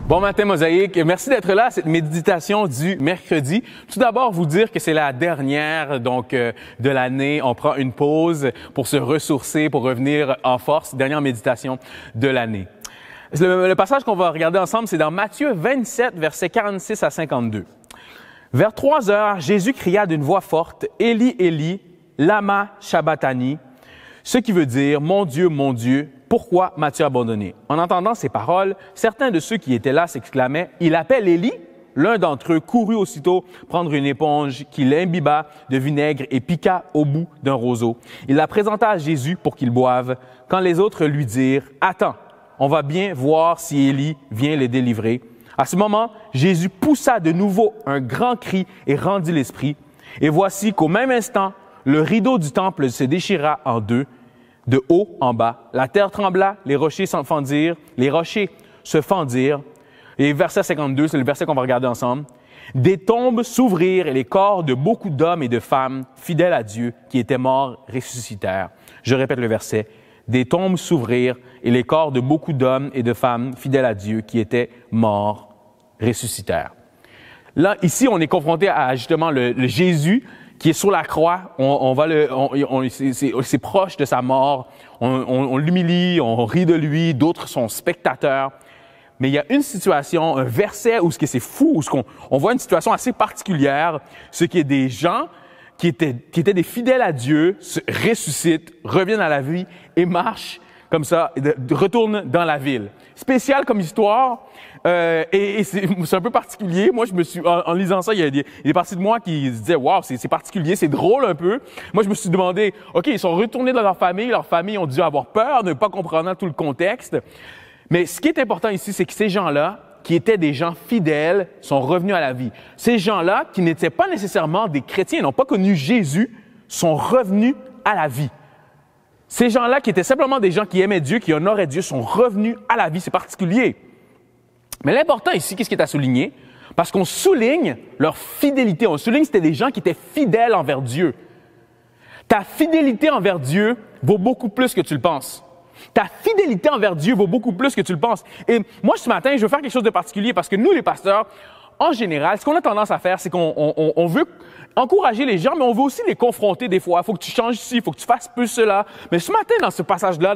Bon matin, Mosaïque. Merci d'être là à cette méditation du mercredi. Tout d'abord, vous dire que c'est la dernière de l'année. On prend une pause pour se ressourcer, pour revenir en force. Dernière méditation de l'année. Le passage qu'on va regarder ensemble, c'est dans Matthieu 27, versets 46 à 52. Vers 3 heures, Jésus cria d'une voix forte, « Élie, Élie, lama sabachthani », ce qui veut dire « Mon Dieu, pourquoi m'as-tu abandonné ?» En entendant ces paroles, certains de ceux qui étaient là s'exclamaient « Il appelle Élie ?» L'un d'entre eux courut aussitôt prendre une éponge qu'il imbiba de vinaigre et piqua au bout d'un roseau. Il la présenta à Jésus pour qu'il boive, quand les autres lui dirent « Attends, on va bien voir si Élie vient les délivrer. » À ce moment, Jésus poussa de nouveau un grand cri et rendit l'esprit. Et voici qu'au même instant, le rideau du temple se déchira en deux, de haut en bas. La terre trembla, les rochers se fendirent. Et verset 52, c'est le verset qu'on va regarder ensemble. Des tombes s'ouvrirent et les corps de beaucoup d'hommes et de femmes fidèles à Dieu qui étaient morts ressuscitèrent. Je répète le verset. Des tombes s'ouvrirent et les corps de beaucoup d'hommes et de femmes fidèles à Dieu qui étaient morts ressuscitèrent. Là, ici, on est confronté à justement le Jésus qui est sur la croix. C'est proche de sa mort. On l'humilie, on rit de lui. D'autres sont spectateurs. Mais il y a une situation, un verset où c'est fou, où on voit une situation assez particulière, ce qui est des gens qui étaient des fidèles à Dieu, se ressuscitent, reviennent à la vie et marchent comme ça, retournent dans la ville. Spécial comme histoire, et c'est un peu particulier. Moi, en lisant ça, il y a des parties de moi qui se disaient « Wow, c'est particulier, c'est drôle un peu ». Moi, je me suis demandé « OK, ils sont retournés dans leur famille ont dû avoir peur, ne pas comprendre tout le contexte ». Mais ce qui est important ici, c'est que ces gens-là, qui étaient des gens fidèles, sont revenus à la vie. Ces gens-là, qui n'étaient pas nécessairement des chrétiens, n'ont pas connu Jésus, sont revenus à la vie. Ces gens-là, qui étaient simplement des gens qui aimaient Dieu, qui honoraient Dieu, sont revenus à la vie. C'est particulier. Mais l'important ici, qu'est-ce qui est à souligner? Parce qu'on souligne leur fidélité. On souligne que c'était des gens qui étaient fidèles envers Dieu. Ta fidélité envers Dieu vaut beaucoup plus que tu le penses. Ta fidélité envers Dieu vaut beaucoup plus que tu le penses. Et moi, ce matin, je veux faire quelque chose de particulier parce que nous, les pasteurs, en général, ce qu'on a tendance à faire, c'est qu'on veut encourager les gens, mais on veut aussi les confronter des fois. Il faut que tu changes ici, il faut que tu fasses plus cela. Mais ce matin, dans ce passage-là,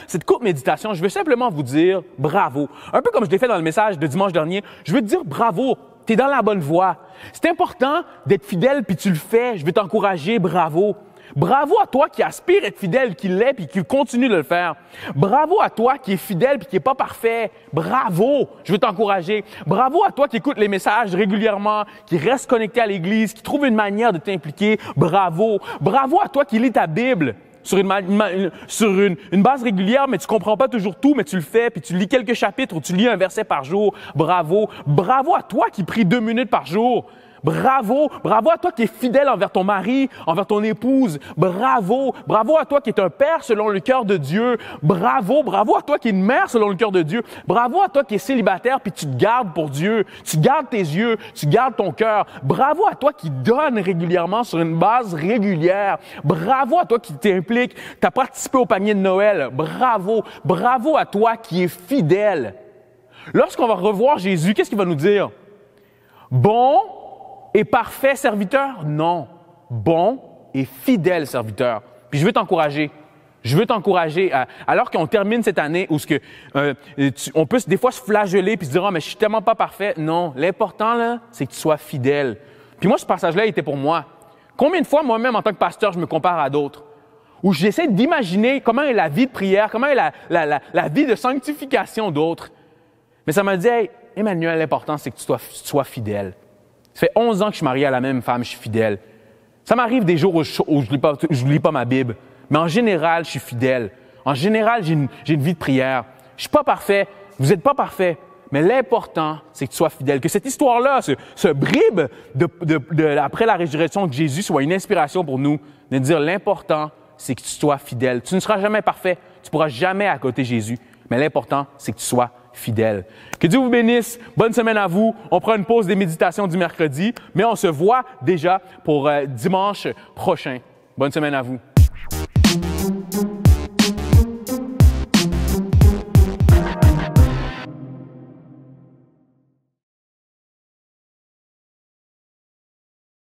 cette courte méditation, je veux simplement vous dire bravo. Un peu comme je l'ai fait dans le message de dimanche dernier, je veux te dire bravo. Tu es dans la bonne voie. C'est important d'être fidèle, puis tu le fais. Je veux t'encourager, bravo. Bravo à toi qui aspire à être fidèle, qui l'est, puis qui continue de le faire. Bravo à toi qui est fidèle, puis qui n'est pas parfait. Bravo, je veux t'encourager. Bravo à toi qui écoute les messages régulièrement, qui reste connecté à l'Église, qui trouve une manière de t'impliquer. Bravo. Bravo à toi qui lit ta Bible sur une base régulière, mais tu comprends pas toujours tout, mais tu le fais, puis tu lis quelques chapitres ou tu lis un verset par jour. Bravo. Bravo à toi qui prie 2 minutes par jour. Bravo! Bravo à toi qui es fidèle envers ton mari, envers ton épouse. Bravo! Bravo à toi qui es un père selon le cœur de Dieu. Bravo! Bravo à toi qui es une mère selon le cœur de Dieu. Bravo à toi qui es célibataire puis tu te gardes pour Dieu. Tu gardes tes yeux, tu gardes ton cœur. Bravo à toi qui donne régulièrement sur une base régulière. Bravo à toi qui t'implique. Tu as participé au panier de Noël. Bravo! Bravo à toi qui es fidèle. Lorsqu'on va revoir Jésus, qu'est-ce qu'il va nous dire? Bon et parfait serviteur? Non. Bon et fidèle serviteur. Puis je veux t'encourager. Alors qu'on termine cette année où on peut des fois se flageller puis se dire « Ah, mais je suis tellement pas parfait. » Non. L'important, là, c'est que tu sois fidèle. Puis moi, ce passage-là était pour moi. Combien de fois, moi-même, en tant que pasteur, je me compare à d'autres? Où j'essaie d'imaginer comment est la vie de prière, comment est la vie de sanctification d'autres. Mais ça m'a dit « Hey, Emmanuel, l'important, c'est que tu sois fidèle. » Ça fait 11 ans que je suis marié à la même femme, je suis fidèle. Ça m'arrive des jours où je lis pas ma Bible, mais en général, je suis fidèle. En général, j'ai une vie de prière. Je suis pas parfait, vous êtes pas parfait, mais l'important, c'est que tu sois fidèle. Que cette histoire-là, ce bribe après la résurrection de Jésus soit une inspiration pour nous, de dire l'important, c'est que tu sois fidèle. Tu ne seras jamais parfait, tu pourras jamais à côté de Jésus, mais l'important, c'est que tu sois fidèle. Que Dieu vous bénisse. Bonne semaine à vous. On prend une pause des méditations du mercredi, mais on se voit déjà pour dimanche prochain. Bonne semaine à vous.